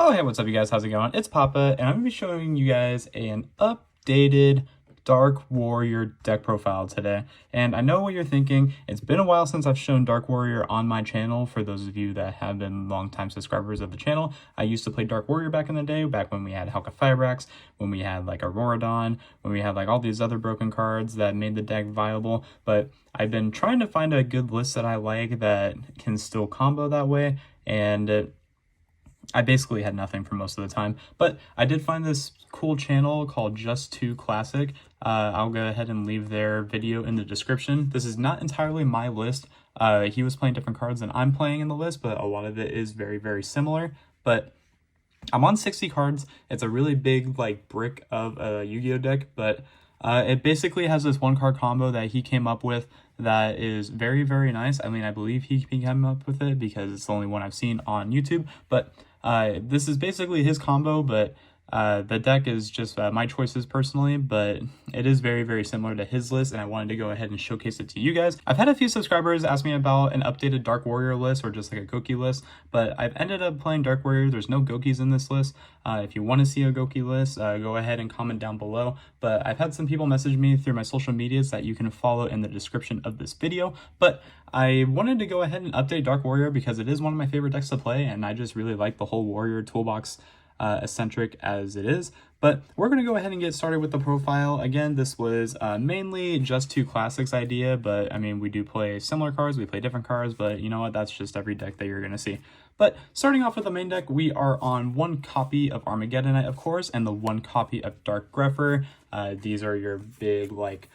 Oh, hey, what's up, you guys? How's it going? It's Papa, and I'm going to be showing you guys an updated Dark Warrior deck profile today. And I know what you're thinking. It's been a while since I've shown Dark Warrior on my channel. For those of you that have been longtime subscribers of the channel, I used to play Dark Warrior back in the day, back when we had Halka Firebrax, when we had like Auroradon, when we had like all these other broken cards that made the deck viable. But I've been trying to find a good list that I like that can still combo that way, and I basically had nothing for most of the time, but I did find this cool channel called Just 2 Classic. I'll go ahead and leave their video in the description. This is not entirely my list. He was playing different cards than I'm playing in the list, but a lot of it is very, very similar. But I'm on 60 cards. It's a really big like brick of a Yu-Gi-Oh deck, but it basically has this one card combo that he came up with that is very, very nice. I mean, I believe he came up with it because it's the only one I've seen on YouTube, but this is basically his combo, but the deck is just my choices personally, but it is very, very similar to his list, and I wanted to go ahead and showcase it to you guys. I've had a few subscribers ask me about an updated Dark Warrior list or just like a Goki list, but I've ended up playing Dark Warrior. There's no Gokis in this list. If you want to see a Goki list, go ahead and comment down below, but I've had some people message me through my social medias that you can follow in the description of this video. But I wanted to go ahead and update Dark Warrior because it is one of my favorite decks to play, and I just really like the whole Warrior toolbox eccentric as it is. But we're going to go ahead and get started with the profile. Again, this was mainly Just 2 Classics idea, but I mean, we do play similar cards, we play different cards, but you know what, that's just every deck that you're going to see. But starting off with the main deck, we are on one copy of Armageddonite, of course, and the one copy of Dark Grepher. These are your big like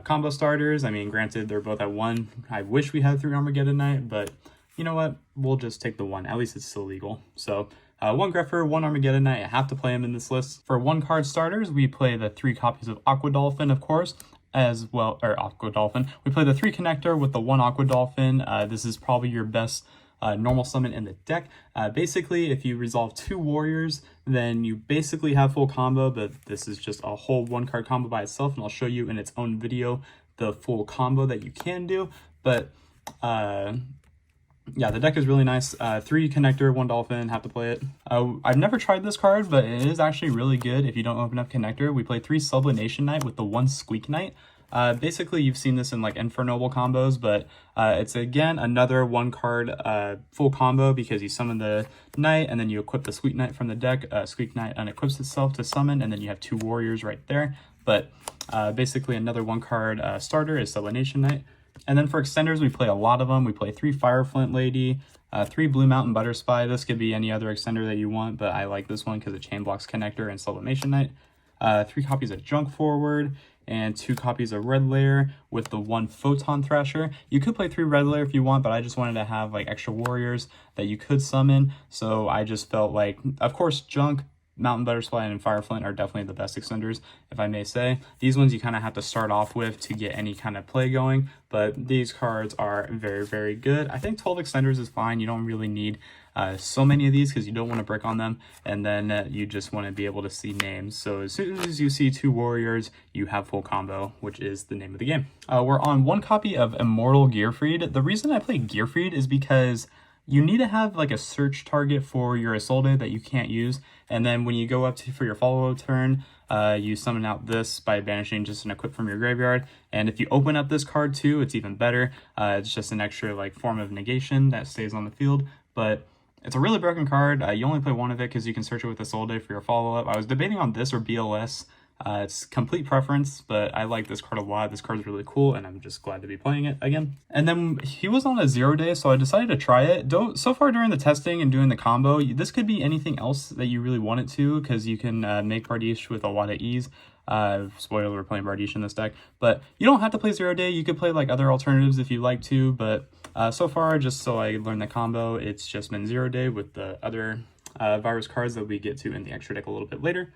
combo starters. I mean, granted, they're both at 1. I wish we had 3 Armageddonite, but you know what, we'll just take the 1. At least it's still legal. So 1 Grepher, 1 Armageddonite. I have to play him in this list. For 1 card starters, we play the 3 copies of Aqua Dolphin, of course, as well, or Aqua Dolphin. We play the 3 connector with the 1 Aqua Dolphin. This is probably your best normal summon in the deck. Basically, if you resolve 2 warriors, then you basically have full combo, but this is just a whole 1 card combo by itself, and I'll show you in its own video the full combo that you can do. But yeah, the deck is really nice. 3 connector, 1 dolphin, have to play it. I've never tried this card, but it is actually really good if you don't open up connector. We play 3 Sublimation Knight with the 1 Squeak Knight. Basically, you've seen this in like Infernoble combos, but it's again another 1 card full combo because you summon the Knight and then you equip the Squeak Knight from the deck. Squeak Knight unequips itself to summon, and then you have 2 warriors right there. But basically, another 1 card starter is Sublimation Knight. And then for extenders, we play a lot of them. We play 3 Fireflint Lady, 3 Blue Mountain Butterspy. This could be any other extender that you want, but I like this one because it chain blocks connector and Sublimation Knight. 3 copies of Junk Forward, and 2 copies of Red Layer with the 1 Photon Thrasher. You could play 3 Red Layer if you want, but I just wanted to have like extra warriors that you could summon. So I just felt like, of course, Junk, Mountain Butterfly, and Fireflint are definitely the best extenders, if I may say. These ones you kind of have to start off with to get any kind of play going, but these cards are very, very good. I think 12 extenders is fine. You don't really need so many of these because you don't want to brick on them, and then you just want to be able to see names. So as soon as you see 2 warriors, you have full combo, which is the name of the game. We're on 1 copy of Immortal Gearfried. The reason I play Gearfried is because you need to have like a search target for your Isolde that you can't use, and then when you go up for your follow-up turn, you summon out this by banishing just an equip from your graveyard. And if you open up this card too, it's even better. It's just an extra like form of negation that stays on the field, but it's a really broken card. You only play 1 of it because you can search it with Isolde for your follow-up. I was debating on this or BLS. It's complete preference, but I like this card a lot. This card is really cool, and I'm just glad to be playing it again. And then he was on a 0 day, so I decided to try it. So far during the testing and doing the combo, this could be anything else that you really want it to, because you can make Bardiche with a lot of ease. Spoiler, we're playing Bardiche in this deck, but you don't have to play 0 day. You could play like other alternatives if you like to, but so far, just so I learned the combo, it's just been 0 day with the other virus cards that we get to in the extra deck a little bit later.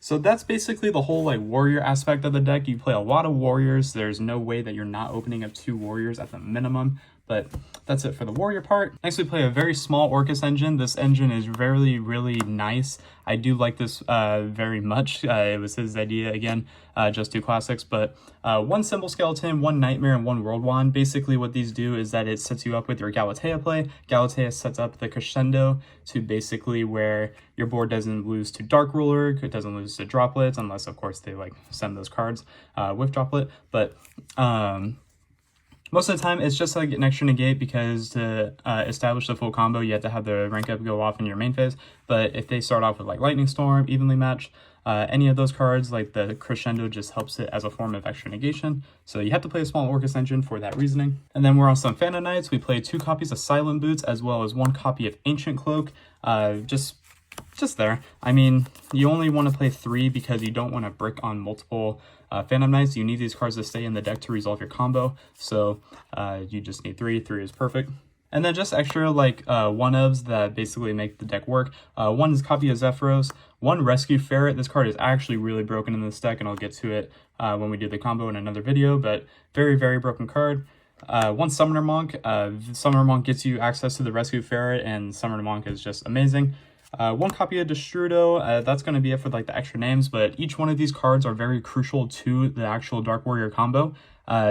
So that's basically the whole like warrior aspect of the deck. You play a lot of warriors. There's no way that you're not opening up 2 warriors at the minimum. But that's it for the warrior part. Next, we play a very small Orcus engine. This engine is really nice. I do like this very much. It was his idea again, just do classics, but one Symbol Skeleton, one Nightmare, and one World Wand. Basically what these do is that it sets you up with your Galatea play. Galatea sets up the crescendo to basically where your board doesn't lose to Dark Ruler, it doesn't lose to droplets, unless of course they like send those cards with droplet, but most of the time, it's just like an extra negate because to establish the full combo, you have to have the rank up go off in your main phase. But if they start off with like Lightning Storm, Evenly Matched, any of those cards, like the Crescendo just helps it as a form of extra negation. So you have to play a small Orcus engine for that reasoning. And then we're on some Phantom Knights. We play 2 copies of Silent Boots as well as 1 copy of Ancient Cloak. Just there. I mean, you only want to play 3 because you don't want to brick on multiple Phantom Knights. You need these cards to stay in the deck to resolve your combo, so you just need 3. 3 is perfect. And then just extra like one-ofs that basically make the deck work. 1 is copy of Zephyros, 1 Rescue Ferret. This card is actually really broken in this deck, and I'll get to it when we do the combo in another video, but very broken card. 1 Summoner Monk. Summoner Monk gets you access to the Rescue Ferret, and Summoner Monk is just amazing. 1 copy of Destrudo, that's going to be it for like the extra names, but each one of these cards are very crucial to the actual Dark Warrior combo.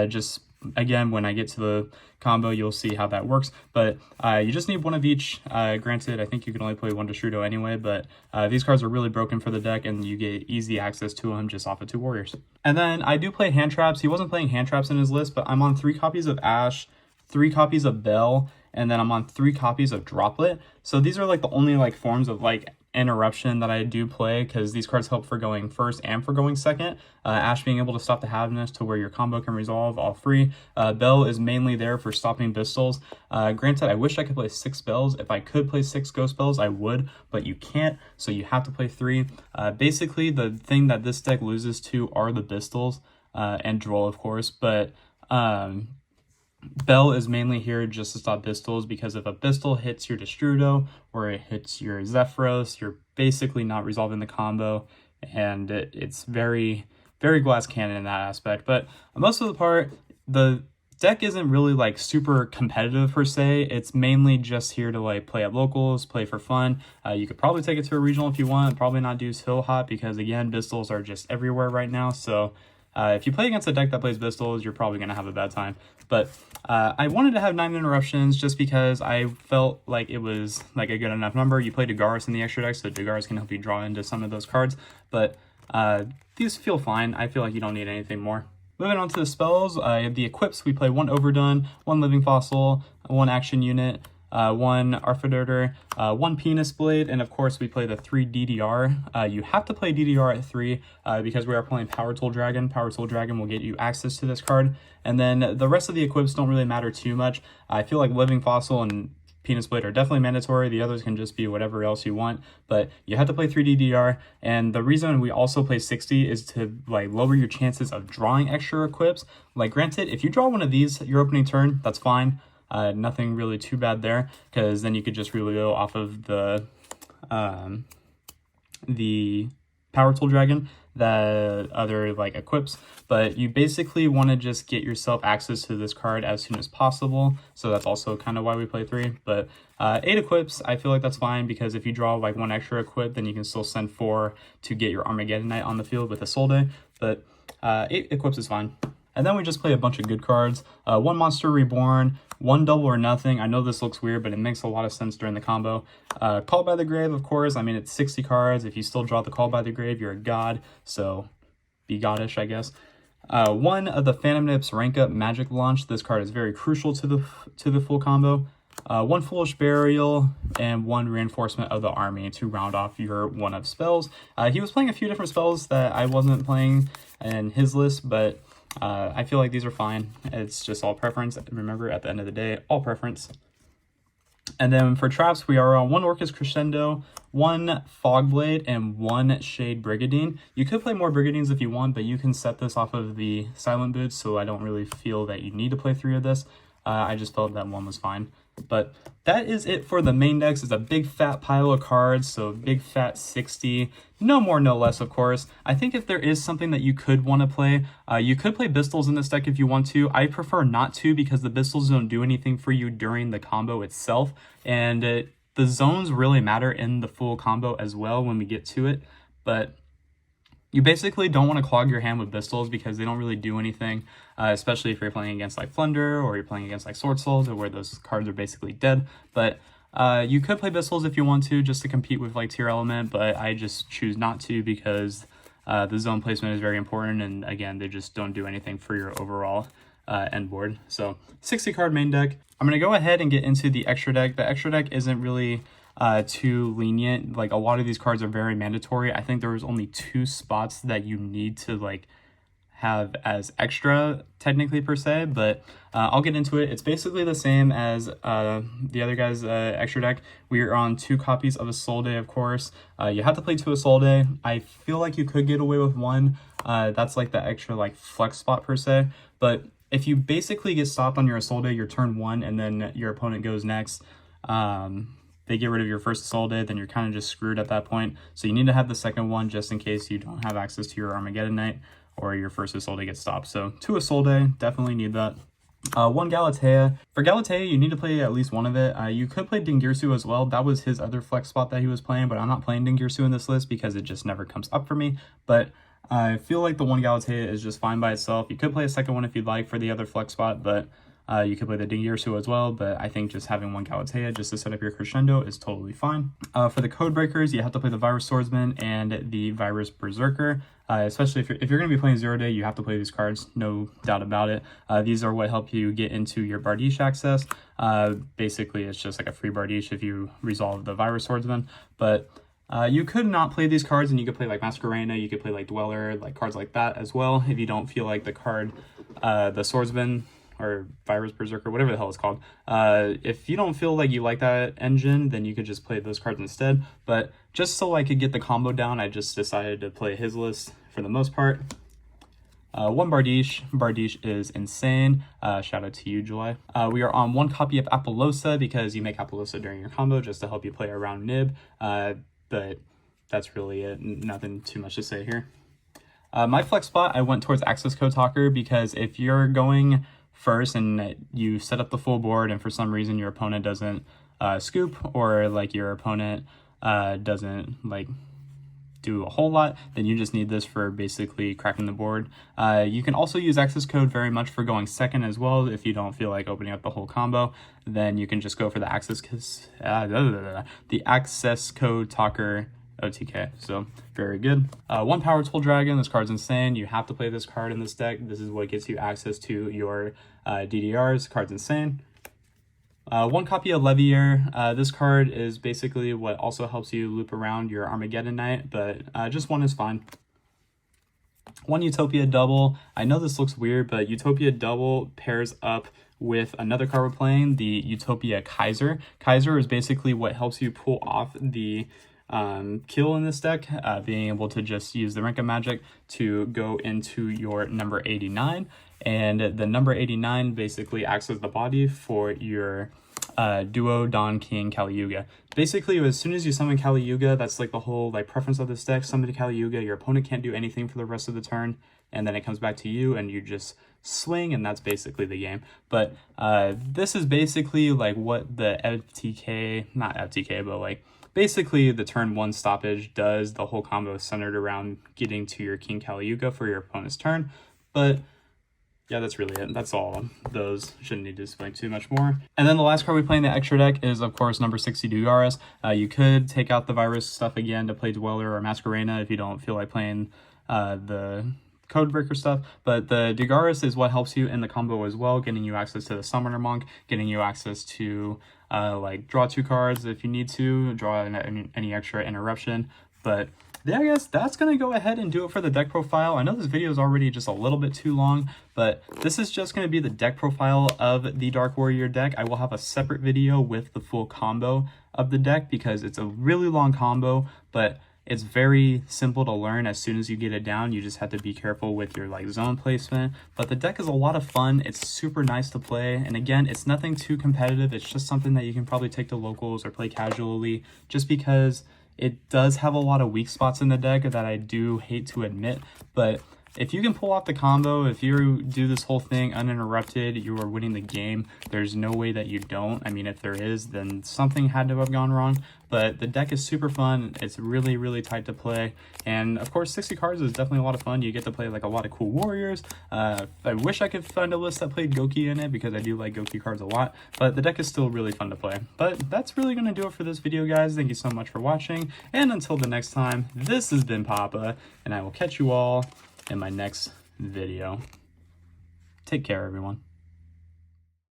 Just again, when I get to the combo, you'll see how that works, but you just need 1 of each. Granted, I think you can only play 1 Destrudo anyway, but these cards are really broken for the deck, and you get easy access to them just off of 2 warriors. And then I do play hand traps. He wasn't playing hand traps in his list, but I'm on 3 copies of Ash, 3 copies of Bell, and then I'm on 3 copies of Droplet. So these are like the only like forms of like interruption that I do play, because these cards help for going first and for going second. Ash being able to stop the Haviness to where your combo can resolve all 3. Bell is mainly there for stopping Bistles. Granted, I wish I could play 6 Bells. If I could play 6 Ghost Bells, I would, but you can't, so you have to play 3. Basically, the thing that this deck loses to are the Bistles, and Droll, of course, but Bell is mainly here just to stop Bistles, because if a Bistle hits your Destrudo or it hits your Zephyros, you're basically not resolving the combo, and it's very glass cannon in that aspect. But most of the part, the deck isn't really like super competitive per se. It's mainly just here to like play at locals, play for fun. You could probably take it to a regional if you want, probably not do Hill Hop because again, Bistles are just everywhere right now. So if you play against a deck that plays Bistles, you're probably going to have a bad time. But I wanted to have 9 interruptions just because I felt like it was like a good enough number. You play Dagaris in the extra deck, so Dagaris can help you draw into some of those cards. But these feel fine. I feel like you don't need anything more. Moving on to the spells, the equips, we play 1 Overdone, 1 Living Fossil, 1 Action Unit, 1 Arthrodoter, 1 Penis Blade, and of course we play the 3 DDR. You have to play DDR at 3 because we are playing Power Tool Dragon. Power Tool Dragon will get you access to this card, and then the rest of the equips don't really matter too much. I feel like Living Fossil and Penis Blade are definitely mandatory. The others can just be whatever else you want, but you have to play 3 DDR, and the reason we also play 60 is to like lower your chances of drawing extra equips. Like granted, if you draw one of these your opening turn, that's fine. Nothing really too bad there, because then you could just really go off of the Power Tool Dragon, the other like equips, but you basically want to just get yourself access to this card as soon as possible. So that's also kind of why we play 3. But 8 equips, I feel like that's fine, because if you draw like 1 extra equip, then you can still send 4 to get your Armageddon Knight on the field with a Soul Day. But 8 equips is fine. And then we just play a bunch of good cards. 1 Monster Reborn, 1 Double or Nothing. I know this looks weird, but it makes a lot of sense during the combo. Call by the Grave, of course. I mean, it's 60 cards. If you still draw the Call by the Grave, you're a god. So be goddish, I guess. 1 of the Phantom Nips Rank Up Magic Launch. This card is very crucial to the full combo. 1 Foolish Burial, and 1 Reinforcement of the Army to round off your 1-of spells. He was playing a few different spells that I wasn't playing in his list, but I feel like these are fine. It's just all preference. Remember, at the end of the day, all preference. And then for traps, we are on 1 Orcus Crescendo, 1 Fogblade, and 1 Shade Brigadine. You could play more Brigadines if you want, but you can set this off of the Silent Boots, so I don't really feel that you need to play 3 of this. I just felt that one was fine. But that is it for the main decks. It's a big fat pile of cards, so big fat 60. No more, no less, of course. I think if there is something that you could want to play, you could play Bistles in this deck if you want to. I prefer not to because the Bistles don't do anything for you during the combo itself, and the zones really matter in the full combo as well when we get to it. But you basically don't want to clog your hand with Bistles because they don't really do anything, especially if you're playing against like Flunder or you're playing against like Sword Souls, or where those cards are basically dead. But you could play Bistles if you want to, just to compete with like Tier Element, but I just choose not to because the zone placement is very important, and again, they just don't do anything for your overall end board. So 60 card main deck. I'm going to go ahead and get into the extra deck. The extra deck isn't really too lenient. Like, a lot of these cards are very mandatory. I think there was only 2 spots that you need to like have as extra technically per se, but I'll get into it. It's basically the same as the other guy's extra deck. We are on 2 copies of Isolde, of course. You have to play 2 Isolde. I feel like you could get away with 1. That's like the extra like flex spot per se, but if you basically get stopped on your Isolde, your turn 1, and then your opponent goes next, they get rid of your first Isolde, then you're kind of just screwed at that point. So you need to have the second one just in case you don't have access to your Armageddon Knight or your first Isolde gets stopped. So 2 Isolde, definitely need that. 1 Galatea. For Galatea, you need to play at least one of it. You could play Dingirsu as well. That was his other flex spot that he was playing, but I'm not playing Dingirsu in this list because it just never comes up for me. But I feel like the 1 Galatea is just fine by itself. You could play a second one if you'd like for the other flex spot, but you could play the Dingirsu as well, but I think just having 1 Galatea just to set up your crescendo is totally fine. For the code breakers, you have to play the Virus Swordsman and the Virus Berserker. Especially if you're going to be playing 0 day, you have to play these cards, no doubt about it. These are what help you get into your Bardiche access. Basically, it's just like a free Bardiche if you resolve the Virus Swordsman, but you could not play these cards, and you could play like Masquerena, you could play like Dweller, like cards like that as well, if you don't feel like the card, the Swordsman, or Virus Berserker, whatever the hell it's called. If you don't feel like you like that engine, then you could just play those cards instead. But just so I could get the combo down, I just decided to play his list for the most part. 1 Bardiche. Bardiche is insane. Shout out to you, July. We are on 1 copy of Apollosa because you make Apollosa during your combo just to help you play around Nib. But that's really it. Nothing too much to say here. My flex spot, I went towards Access Code Talker because if you're going first and you set up the full board and for some reason your opponent doesn't scoop, or like your opponent doesn't like do a whole lot, then you just need this for basically cracking the board. You can also use access code very much for going second as well. If you don't feel like opening up the whole combo, then you can just go for the access code talker OTK. So very good. 1 Power Tool Dragon. This card's insane. You have to play this card in this deck. This is what gets you access to your DDRs. Card's insane. 1 copy of Levier. This card is basically what also helps you loop around your Armageddon Knight, but just 1 is fine. 1 Utopia Double. I know this looks weird, but Utopia Double pairs up with another card we're playing, the Utopia Kaiser. Kaiser is basically what helps you pull off the kill in this deck, being able to just use the Rank of Magic to go into your number 89, and the number 89 basically acts as the body for your duo Don King Kali Yuga. Basically, as soon as you summon Kali Yuga, that's like the whole like preference of this deck. Summon Kali Yuga, your opponent can't do anything for the rest of the turn, and then it comes back to you and you just swing, and that's basically the game. But this is basically like what the FTK, not FTK, but like basically the turn 1 stoppage does. The whole combo is centered around getting to your King Kali Yuga for your opponent's turn. But yeah, that's really it. That's all those. Shouldn't need to explain too much more. And then the last card we play in the extra deck is, of course, number 60 Dugaris. You could take out the virus stuff again to play Dweller or Masquerena if you don't feel like playing the Codebreaker stuff, but the Dugaris is what helps you in the combo as well, getting you access to the Summoner Monk, getting you access to like draw 2 cards if you need to, draw any extra interruption. But yeah, I guess that's going to go ahead and do it for the deck profile. I know this video is already just a little bit too long, but this is just going to be the deck profile of the Dark Warrior deck. I will have a separate video with the full combo of the deck because it's a really long combo, but It's very simple to learn as soon as you get it down. You just have to be careful with your like zone placement. But the deck is a lot of fun. It's super nice to play. And again, it's nothing too competitive. It's just something that you can probably take to locals or play casually, just because it does have a lot of weak spots in the deck that I do hate to admit. But if you can pull off the combo, if you do this whole thing uninterrupted, you are winning the game. There's no way that you don't. I mean, if there is, then something had to have gone wrong. But the deck is super fun. It's really, really tight to play. And of course, 60 cards is definitely a lot of fun. You get to play like a lot of cool warriors. I wish I could find a list that played Goki in it, because I do like Goki cards a lot. But the deck is still really fun to play. But that's really going to do it for this video, guys. Thank you so much for watching. And until the next time, this has been Papa, and I will catch you all in my next video. Take care, everyone.